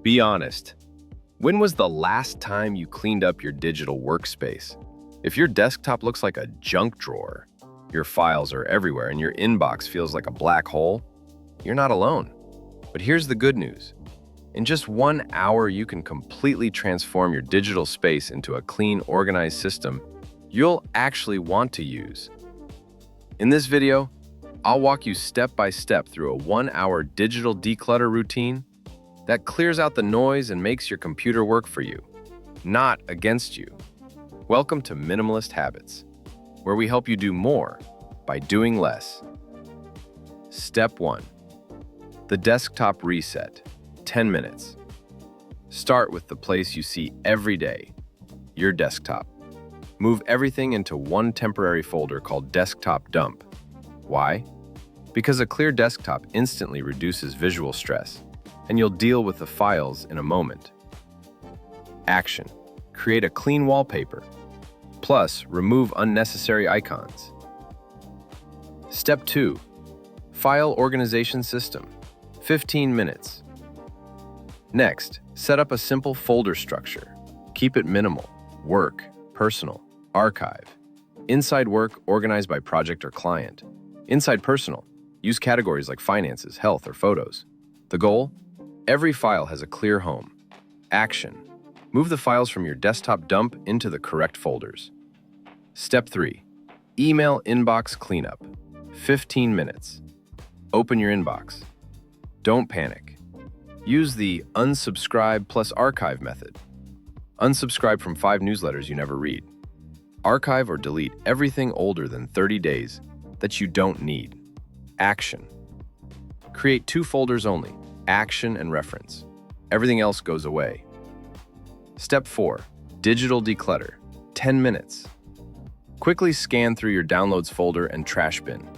Be honest. When was the last time you cleaned up your digital workspace? If your desktop looks like a junk drawer, your files are everywhere, and your inbox feels like a black hole, you're not alone. But here's the good news. In just 1 hour, you can completely transform your digital space into a clean, organized system you'll actually want to use. In this video, I'll walk you step by step through a 1-hour digital declutter routine that clears out the noise and makes your computer work for you, not against you. Welcome to Minimalist Habits, where we help you do more by doing less. Step 1. The desktop reset, 10 minutes. Start with the place you see every day, your desktop. Move everything into one temporary folder called Desktop Dump. Why? Because a clear desktop instantly reduces visual stress, and you'll deal with the files in a moment. Action. Create a clean wallpaper. Plus, remove unnecessary icons. Step 2. File organization system. 15 minutes. Next, set up a simple folder structure. Keep it minimal. Work, personal, archive. Inside work, organize by project or client. Inside personal, use categories like finances, health, or photos. The goal? Every file has a clear home. Action. Move the files from your desktop dump into the correct folders. Step 3. Email inbox cleanup. 15 minutes. Open your inbox. Don't panic. Use the unsubscribe plus archive method. Unsubscribe from 5 newsletters you never read. Archive or delete everything older than 30 days that you don't need. Action. Create 2 folders only, action and reference. Everything else goes away. Step 4. Digital declutter. 10 minutes. Quickly scan through your downloads folder and trash bin.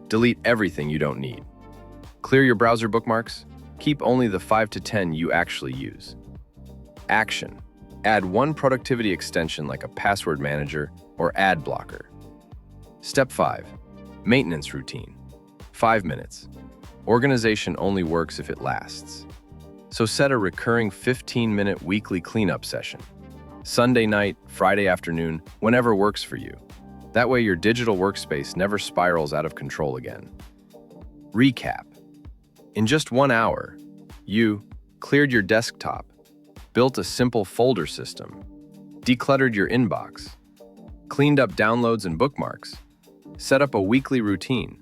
Delete everything you don't need. Clear your browser bookmarks. Keep only the 5 to 10 you actually use. Action. Add one productivity extension like a password manager or ad blocker. Step 5. Maintenance routine. 5 minutes. Organization only works if it lasts. So set a recurring 15-minute weekly cleanup session. Sunday night, Friday afternoon, whenever works for you. That way your digital workspace never spirals out of control again. Recap. In just 1 hour, you cleared your desktop, built a simple folder system, decluttered your inbox, cleaned up downloads and bookmarks, set up a weekly routine.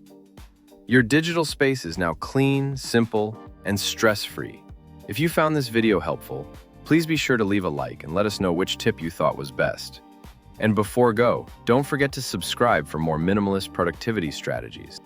Your digital space is now clean, simple, and stress-free. If you found this video helpful, please be sure to leave a like and let us know which tip you thought was best. And before go, don't forget to subscribe for more minimalist productivity strategies.